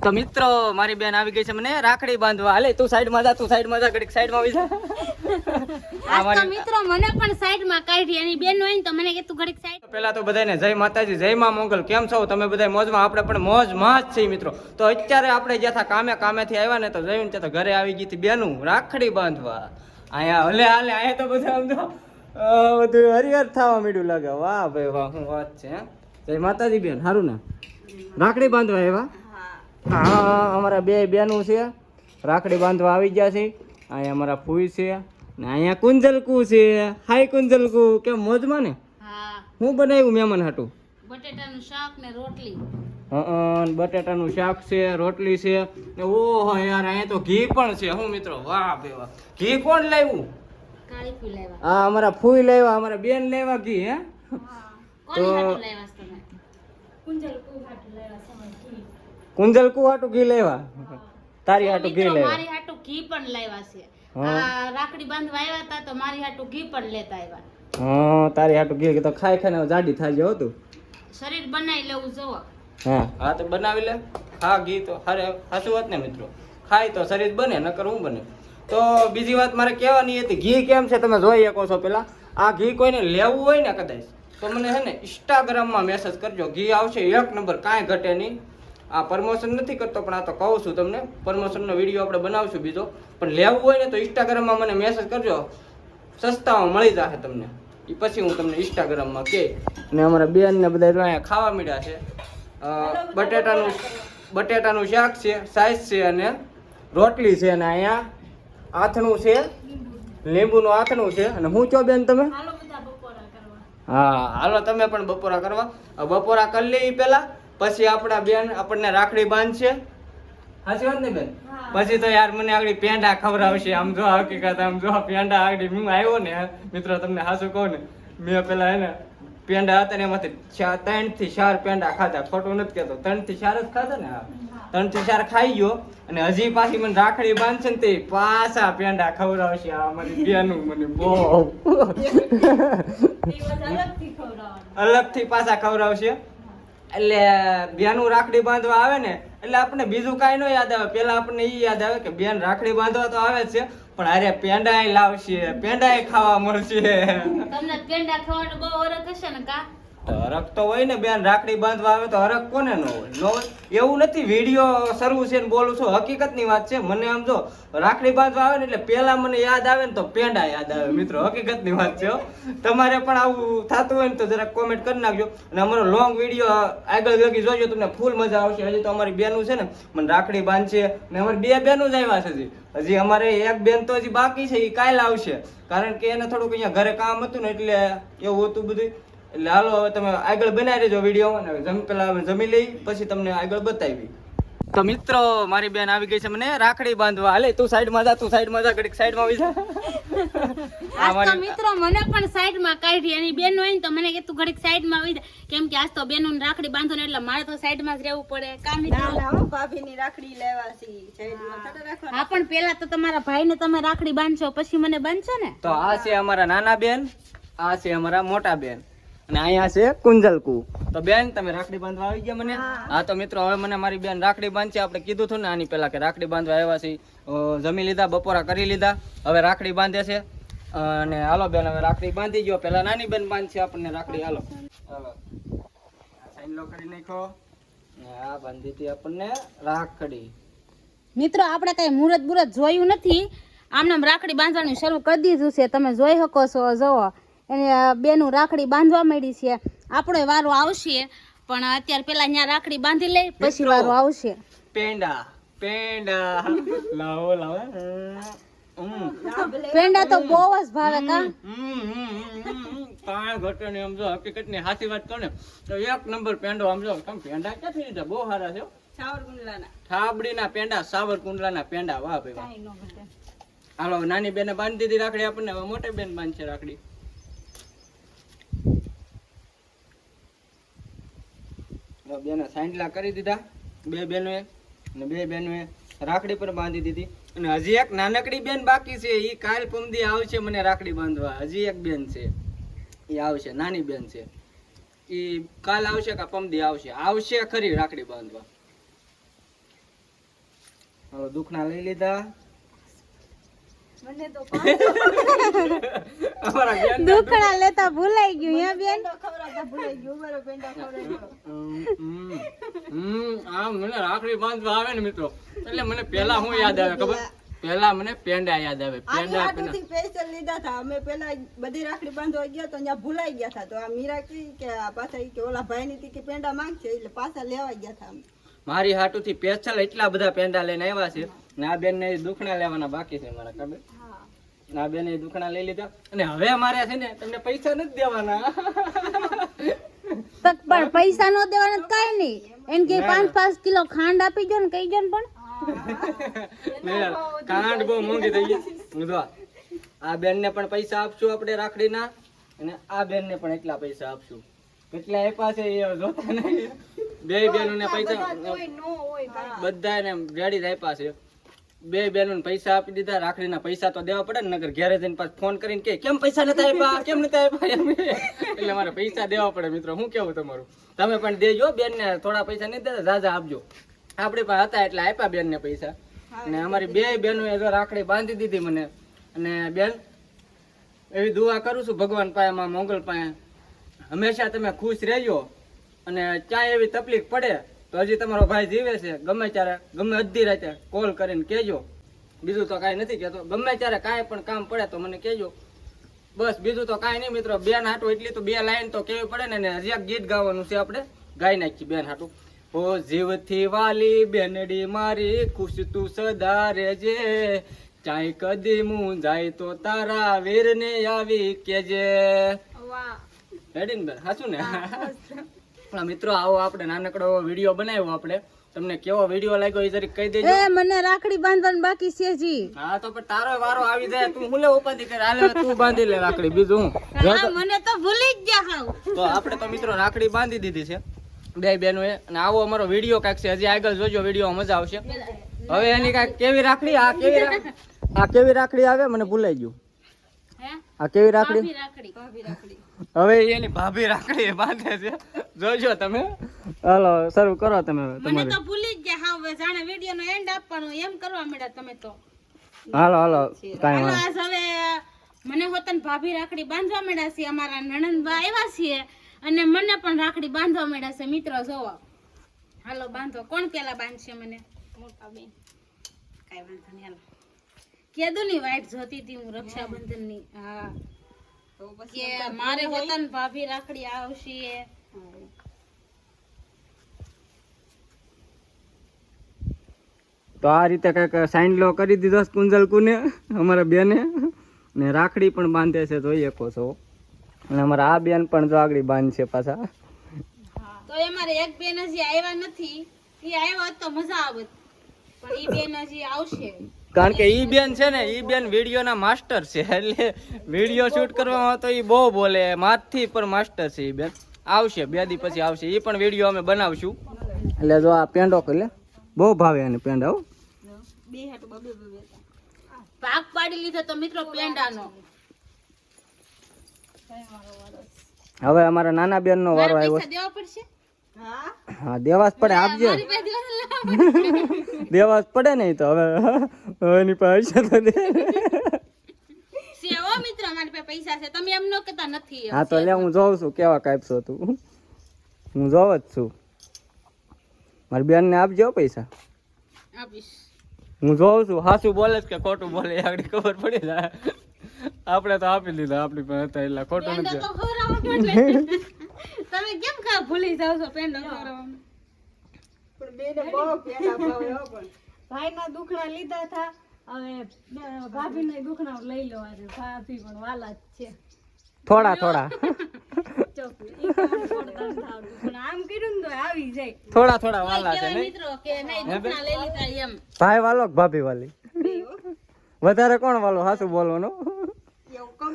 તો મિત્રો મારી બેન આવી ગઈ છે મને રાખડી બાંધવા. હાલે તું સાઈડમાં જા, તું સાઈડમાં જા, ઘડીક સાઈડમાં આવી જા. આજ તો મિત્રો મને પણ સાઈડમાં કાઢી એની બેન હોય ને તો મને કે તું ઘડીક સાઈડ. પેલા તો બધાને જય માતાજી, જય માં મોગલ. કેમ છો તમે બધા? મોજમાં? આપણે પણ મોજમાં જ છીએ મિત્રો. તો અત્યારે આપણે જ્યાં કામેથી આવ્યા ને તો જઈને ત્યાં તો ઘરે આવી ગઈ હતી બેનું રાખડી બાંધવા. અહીંયા હલે હાલે અહીંયા તો બધા આમ તો બધું હરિહર થવા માંડ્યું લાગે. વાહ ભાઈ વાહ, શું વાત છે. જય માતાજી બેન, સારું ને? રાખડી બાંધવા એવા? હા, અમારા બે બેનું છે રાખડી બાંધવા આવી ગયા છે. અહીંયા અમારા ફૂઈ છે ને અહીંયા કુંજલકુ છે. હાય કુંજલકુ, કેમ મોજમાં ને? હા, હું બનાવ્યું મહેમાન હાટું? બટેટાનું શાક ને રોટલી. બટેટાનું શાક છે, રોટલી છે ને ઓહો યાર અહીંયા તો ઘી પણ છે. હું મિત્રો, વાહ ભાઈ વાહ. ઘી કોણ લાવ્યું? કાળી ફૂલ લાવ્યા. હા, અમારા ફૂઈ લાવ્યા, અમારા બેન લાવ્યા ઘી. હે કોની હાટુ લાવ્યા છો તમે? કુંજલકુ હાટું ઘી લાવ્યા? તારી હાટું ઘી મિત્રો લાવ્યા? મારી હાટુ ઘી પણ લાવ્યા છે. આ રાખડી બાંધવા આવ્યા હતા તો મારી હાટુ ઘી પણ લેતા આવ્યા. હા, તારી હાટું ઘી તો ખાઈ ખાઈને જાડી થઈ જાવ તું. શરીર બનાવી લેવું જોવો. હા તો બનાવી લે. ખા ઘી તો હાચું વાત ને મિત્રો. ખાય તો શરીર બને, નકર હું બને. તો બીજી વાત મારે કહેવાની હતી, ઘી કેમ છે તમે જોઈ શકો છો. પેલા આ ઘી કોઈને લેવું હોય ને કદાચ તો મને છે ને ઇન્સ્ટાગ્રામમાં મેસેજ કરજો. ઘી આવશે એક નંબર, કાંઈ ઘટે નહીં. આ પ્રમોશન નથી કરતો પણ આ તો કહું છું તમને. પ્રમોશનનો વિડીયો આપણે બનાવશું બીજો. પણ લેવું હોય ને તો ઇન્સ્ટાગ્રામમાં મને મેસેજ કરજો, સસ્તામાં મળી જશે તમને. એ પછી હું તમને ઇન્સ્ટાગ્રામમાં કહે. અને અમારા બેન ને બધા અહીંયા ખાવા મળ્યા છે. બટેટાનું શાક છે, સાઈઝ છે અને રોટલી છે અને અહીંયા આથણું છે, લીંબુનું આથણું છે. અને હું છો બેન તમે? હાલો બધા બપોરા કરવા. હા હાલો તમે પણ બપોરા કરવા. બપોરા કરી લઈએ પેલા, પછી આપણા બેન આપણને રાખડી બાંધશે. સાચી વાત ને બેન? પછી તો યાર મને આગળ પેંડા ખવડાવશે. આમ જો હકીકત, આમ જો પેંડા આગળ હું આવ્યો ને મિત્રો, તમને સાચું કહું ને, મેં પેલા હે ને પેંડા હતા ને એમાંથી 3 થી 4 પેંડા ખાધા. ખોટું નથી કહેતો, 3 થી 4 જ ખાધા ને. 3 થી 4 ખાઈ ગયો અને હજી પાછી મને રાખડી બાંધશે ને તે પાછા પેંડા ખવડાવશે. આ મારી બેનું મને બહુ અલગથી પાછા ખવડાવશે. એટલે બેનું રાખડી બાંધવા આવે ને એટલે આપણને બીજું કાંઈ ન યાદ આવે. પેલા આપણને એ યાદ આવે કે બેન રાખડી બાંધવા તો આવે જ છે, પણ અરે પેંડા લાવશે, પેંડા ખાવા મળશે. તમને પેંડા ખાવાનો બહુ હરખ હશે ને કા? હરખ તો હોય ને બેન, રાખડી બાંધવા આવે તો હરખ કોને ન હોય? ન હોય એવું નથી. વિડીયો શરૂ છે ને બોલું છું, હકીકતની વાત છે. મને આમ જો રાખડી બાંધવા આવે ને એટલે પેલા મને યાદ આવે ને તો પેંડા યાદ આવે મિત્રો, હકીકતની વાત છે. તમારે પણ આવું થતું હોય ને તો જરાક કોમેન્ટ કરી નાખજો. અને અમારો લોંગ વિડીયો આગળ લગી જોજો, તમને ફૂલ મજા આવશે. હજી તો અમારી બેનું છે ને મને રાખડી બાંધશે ને અમારી 2 બેનું જ આવ્યા છે. હજી અમારે એક બેન તો હજી બાકી છે, એ કાલે આવશે. કારણ કે એને થોડુંક અહીંયા ઘરે કામ હતું ને એટલે એવું હતું બધું. એટલે હાલો હવે તમે આગળ બનાવી દેજો વિડીયો. અને પેલા જમી લઈ પછી તમને આગળ બતાવી. તો મિત્રો મારી બેન આવી ગઈ છે મને રાખડી બાંધવા. હાલે તું સાઈડમાં જા, તું સાઈડમાં જા, ઘડીક સાઈડમાં આવી જા. આજ તો મિત્રો મને પણ સાઈડમાં કાઢી એની બેન હોય ને તો મને કે તું ઘડીક સાઈડમાં આવી જા. કેમ કે આજ તો બેનોને રાખડી બાંધો ને એટલે મારે તો સાઈડમાં જ રહેવું પડે. કામ નહીં. ભાભીની રાખડી લેવાસી સાઈડમાં થોડા રાખવાના. હા પણ પેલા તો તમારા ભાઈને તમે રાખડી બાંધશો પછી મને બાંધશો ને. તો આ છે અમારા નાના બેન, આ છે અમારા મોટા બેન અને અહીંયા છે કુંજલકુ. તો બેન તમે રાખડી બાંધવા આવી ગયા મને? હા તો મિત્રો હવે મને મારી બેન રાખડી બાંધશે. આપણે કીધું હતું ને આની પેલા કે રાખડી બાંધવા આવ્યા છે. જમી લીધા, બપોરા કરી લીધા, હવે રાખડી બાંધે છે. અને હાલો બેન હવે રાખડી બાંધી ગયો. પેલા નાની બેન બાંધશે આપણને રાખડી. હાલો હાલો સાઈન લો કરી નાખો. આ બાંધી હતી આપણને રાખડી. મિત્રો આપણે કઈ મુહૂર્ત બુરત જોયું નથી, આમને રાખડી બાંધવાનું શરૂ કરી દીધું છે. તમે જોઈ શકો છો, જોવો એને બેનું રાખડી બાંધવા માંડી છે. આપણો વારો આવશે પણ અત્યારે પેલા અહીંયા રાખડી બાંધી લઈ પછી વારો આવશે. પેંડા પેંડા લાવો લાવો. પેંડા તો બહુ જ ભાવે કા? કાંઈ ઘટે નહીં. આમ જો હકીકતની સાચી વાત કહું ને તો એક નંબર પેંડો. આમ જો તમે પેંડા ક્યાંથી લીધા? બહુ સારા છે. થાબડીના પેંડા, સાવરકુંડલાના પેંડા. વાહ ભાઈ વાહ. હાલો નાની બેને બાંધી દીધી રાખડી આપણને. હવે મોટી બેન બાંધશે રાખડી. બેને સાંડલા કરી દીધા 2 બેનોએ, અને 2 બેનોએ રાખડી પર બાંધી દીધી. અને હજી એક નાનકડી બેન બાકી છે, એ કાલ પમદી આવશે મને રાખડી બાંધવા. હજી એક બેન છે, એ આવશે, નાની બેન છે. એ કાલ આવશે કે પમદી આવશે, આવશે ખરી રાખડી બાંધવા. હાલો દુખણા લઈ લીધા. મને તો અમારા બેન દુખણા લેતા ભૂલાઈ ગયું હે બેન. ખવડાવતા ભૂલાઈ ગયું. મારો પેંડા ખવડાવી ગયો. આમ મને રાખડી બાંધવા આવે ને મિત્રો એટલે મને પેલા શું યાદ આવે ખબર? પેલા મને પેંડા યાદ આવે. આની પેંડા હાટુથી સ્પેશિયલ લીધા હતા. અમે પેલા બધી રાખડી બાંધવા ગયા તો ત્યાં ભૂલાઈ ગયા હતા. તો આ મીરા કી કે આ પાછા ઈ કે ઓલા ભાઈની તી કે પેંડા માંગશે એટલે પાછા લેવા ગયા હતા અમે. મારી હાટુથી સ્પેશિયલ એટલા બધા પેંડા લઈને આવ્યા છે ને આ બેન ને દુખણા લેવાના બાકી છે મારા ખબર. આ બેન એ દુખણા લઈ લીધા અને હવે મારે છે ને તમને પૈસા નથી દેવાના. તો પણ પૈસા નો દેવાના તો કાંઈ નહીં. એમ કે 5-5 કિલો ખાંડ આપી ગયો ને કહી ગયો ને પણ. કાંડ બહુ મોંઘી થઈ ગઈ. જો આ બેન ને પણ પૈસા આપશું આપણે રાખડીના અને આ બેન ને પણ એટલા પૈસા આપશું. કેટલા આપ્યા છે એ જોતા નહીં. બે બેનોને પૈસા બધાને રેડી આપ્યા છે. બે બેનોને પૈસા આપી દીધા. રાખડીના પૈસા તો દેવા પડે ને, નગર ઘરે જઈને પાછું ફોન કરીને કે કેમ પૈસા નથી આપ્યા, કેમ નથી આપ્યા એમ. એટલે મારે પૈસા દેવા પડે મિત્રો. શું કેવું તમારું? તમે પણ દેજો. બેન ને થોડા પૈસા નહીં દેતા, ઝાઝા આપજો. આપણી પાસે હતા એટલે આપ્યા બેન ને પૈસા. અને અમારી બે બહેનો એ રાખડી બાંધી દીધી મને. અને બેન એવી દુઆ કરું છું ભગવાન પાસે, માં મોગલ પાસે, હંમેશા તમે ખુશ રહેજો. અને ક્યાંય એવી તકલીફ પડે તો હજી તમારો ભાઈ જીવે છે, ગમે ત્યારે ગમે અડધી રાતે કોલ કરીને કહેજો. બીજું તો કાંઈ નથી કહેતો. ગમે ત્યારે કાંઈ પણ કામ પડે તો મને કહેજો. બસ બીજું તો કાંઈ નહીં મિત્રો. બેન હાટું એટલી તો 2 લાઈન તો કહેવી પડે ને. હજી એક ગીત ગાવાનું છે, આપણે ગાઈ નાખીએ બેન હાટું. ઓ જીવથી વાલી બેનડી મારી, ખુશ તું સદા રહેજે, ચાય કદી મું જાય તો તારા વીરને આવી કેજે. રેડી ને બેન? હાચું ને? પણ મિત્રો આવો આપણે નાનકડો વિડીયો બનાવ્યો. આપણે તમને કેવો વિડીયો લાગ્યો એ જરીક કહી દેજો. એ મને રાખડી બાંધવાનું બાકી છે જી. હા તો પણ તારો વારો આવી જાય. તું મુલે ઉપાધિ કરે. હાલે તું બાંધી લે રાખડી. બીજું હું? મને તો ભૂલી જ ગયા હાવ. તો આપણે તો મિત્રો રાખડી બાંધી દીધી છે બે બહેનોએ. અને આવો અમારો વિડીયો કાંઈક છે, હજી આગળ જોજો, વિડીયો મજા આવશે. હવે એની કાંઈક કેવી રાખડી, આ કેવી રાખડી આવે મને ભૂલાઈ ગયું. આ કેવી રાખડી? હવે એની ભાભી રાખડી બાંધે છે, જોજો તમે. હાલો શરૂ કરો તમે. મને તો ભૂલી જ ગયા હાવ. જાણે વિડીયો નો એન્ડ આપવાનો એમ કરવા મળ્યા તમે તો. હાલો કાંઈ હાલો આજ હવે મને હોતન ભાભી રાખડી બાંધવા મળ્યા છે. અમારા નણંદબા આવ્યા છે અને મને પણ રાખડી બાંધવા મળ્યા છે. મિત્રો જોવો, હાલો બાંધો. કોણ પેલા બાંધશે મને? મોટા બેન. કાઈ વાંધો નહીં. હાલો કેદુની વાઈટ જોતી હતી હું રક્ષાબંધન ની. હા કે મારે હોતન ભાભી રાખડી આવશે. તો આ રીતે કઈક સાઈનલો કરી દીધો કુંજલ કુને અમારા બેને. ને રાખડી પણ બાંધે છે, જોઈએ કો છો. અને અમારા આ બેન પણ જો આગળ બાંધશે પાછા. તો અમારે એક બેન હજી આવ્યા નથી. એ આવ્યો હોત તો મજા આવત, પણ ઈ બેન હજી આવશે. કારણ કે ઈ બેન છે ને, ઈ બેન વિડીયો ના માસ્ટર છે. એટલે વિડીયો શૂટ કરવામાં તો ઈ બહુ બોલે, માથથી પર માસ્ટર છે. ઈ બેન આવશે 2 દી પછી આવશે. ઈ પણ વિડીયો અમે બનાવશું. એટલે જો આ પેંડો કરી લે, બહુ ભાવે એને પેંડા. હો બે હાટુ બબે ભાગ પાડી લીધો તો મિત્રો પેંડાનો. હવે અમારા નાના બેન નો વારો આવ્યો. પૈસા દેવા પડશે. હા દેવા જ પડે. આપજે, દેવા જ પડે ને. તો હવે એની પૈસા તો દે. સેવો મિત્રો મારી પાસે પૈસા છે, તમે એમ ન કહેતા નથી. હા તો લે, હું જોઉં છું કેવા કાપશો તું. હું જોવ જ છું. મારી બેન ને આપજો પૈસા. આપીશ. હું જોઉં છું હાસું બોલે કે ખોટું બોલે, આગળ ખબર પડી જાય. આપણે તો આપી દીધા, આપણી પાસે હતા એટલે ખોટું પેંડો નથી. તો ખવડાવવાનો એટલે. તમે કેમ કા ભૂલી જાવ છો પેંડો ખવડાવવાનો? પણ બેને બહુ પેંડા ભાવે હો. પણ ભાઈના દુખણા લીધા હતા, હવે ભાભીના દુખણા લઈ લો. આજે ભાભી પણ વાલા જ છે. થોડા થોડા પણ આમ કર્યું ને તો આવી જાય. થોડા થોડા વાલા છે કહેવાય નહીં? મિત્રો કે નહીં દુખણા લઈ લીધા એમ. ભાઈ વાલો કે ભાભી વાલી? વધારે કોણ વાલો? હાસું બોલવાનું. એવું કમ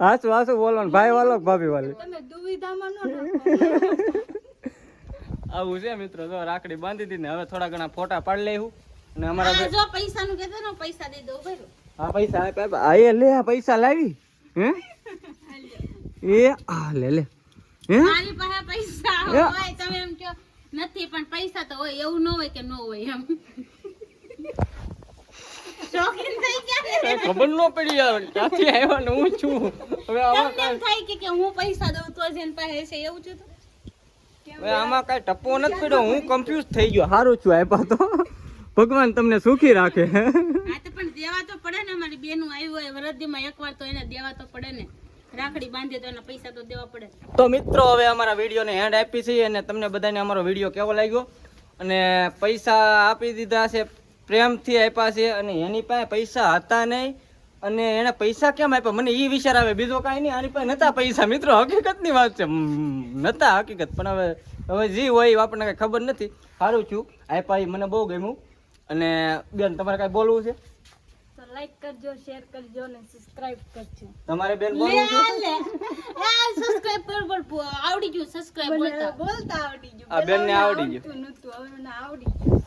હાસું બોલવાનું. ભાઈ વાલો કે ભાભી વાલી? તમે દુવિધામાં ન રાખો. આવું છે મિત્રો. જો રાખડી બાંધી દીધી ને હવે થોડા ઘણા ફોટા પાડી લેવું. અને અમારા આ જો પૈસાનું કહેતો ને, પૈસા દઈ દો ભાઈ. હા પૈસા આપ્યા. આ એ લે, આ પૈસા લાવી. હે એ આ લે લે. હે મારી પાસે પૈસા હોય તમે એમ કહો નથી પણ પૈસા તો હોય, એવું ન હોય કે ન હોય એમ. શોખીન થઈ ગયા ને. કાંઈ ખબર ન પડી યાર ક્યાંથી આવ્યા ને હું છું હવે આમાં તમને એમ થાય કે હું પૈસા દઉં તો જ એની પાસે હશે, એવું છે તો? હવે આમાં કાંઈ ટપ્પો નથી પડ્યો, હું કન્ફ્યુઝ થઈ ગયો. સારું છું આપ્યા તો ભગવાન તમને સુખી રાખે. હા તો પણ દેવા તો પડે ને, અમારી બેનું આવ્યું હોય વરદીમાં એકવાર તો એને દેવા તો પડે ને. રાખડી બાંધે તો એના પૈસા તો દેવા પડે. તો મિત્રો હવે અમારા વિડીયોને હેન્ડ આપી છે અને તમને બધાને અમારો વિડીયો કેવો લાગ્યો, અને પૈસા આપી દીધા છે, પ્રેમથી આપ્યા છે, અને એની પાસે પૈસા હતા નહીં અને એને પૈસા કેમ આપ્યા મને એ વિચાર આવે, બીજો કાંઈ નહીં. આની પાસે નતા પૈસા. મિત્રો હકીકતની વાત છે, નતા હકીકત, પણ હવે જે હોય એ આપણને કાંઈ ખબર નથી. સારું છું આપ્યા એ મને બહુ ગમ્યું. અને બેન તમારે કાંઈ બોલવું છે? તો લાઈક કરજો, શેર કરજો અને સબસ્ક્રાઇબ કરજો. તમારે બેન બોલવું છે? સબસ્ક્રાઇબ પર આવડી ગયું, સબસ્ક્રાઇબ બોલતા. બોલતા આવડી ગયું. આ બેનને આવડી ગયું. આવડતું નહોતું, હવે મને આવડી ગયું.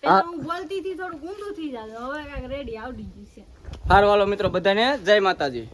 પહેલા હું બોલતી હતી થોડું ઊંધું થઈ જતું, હવે કાંઈક રેડી આવડી ગયું છે. સારું હાલો મિત્રો બધાને જય માતાજી.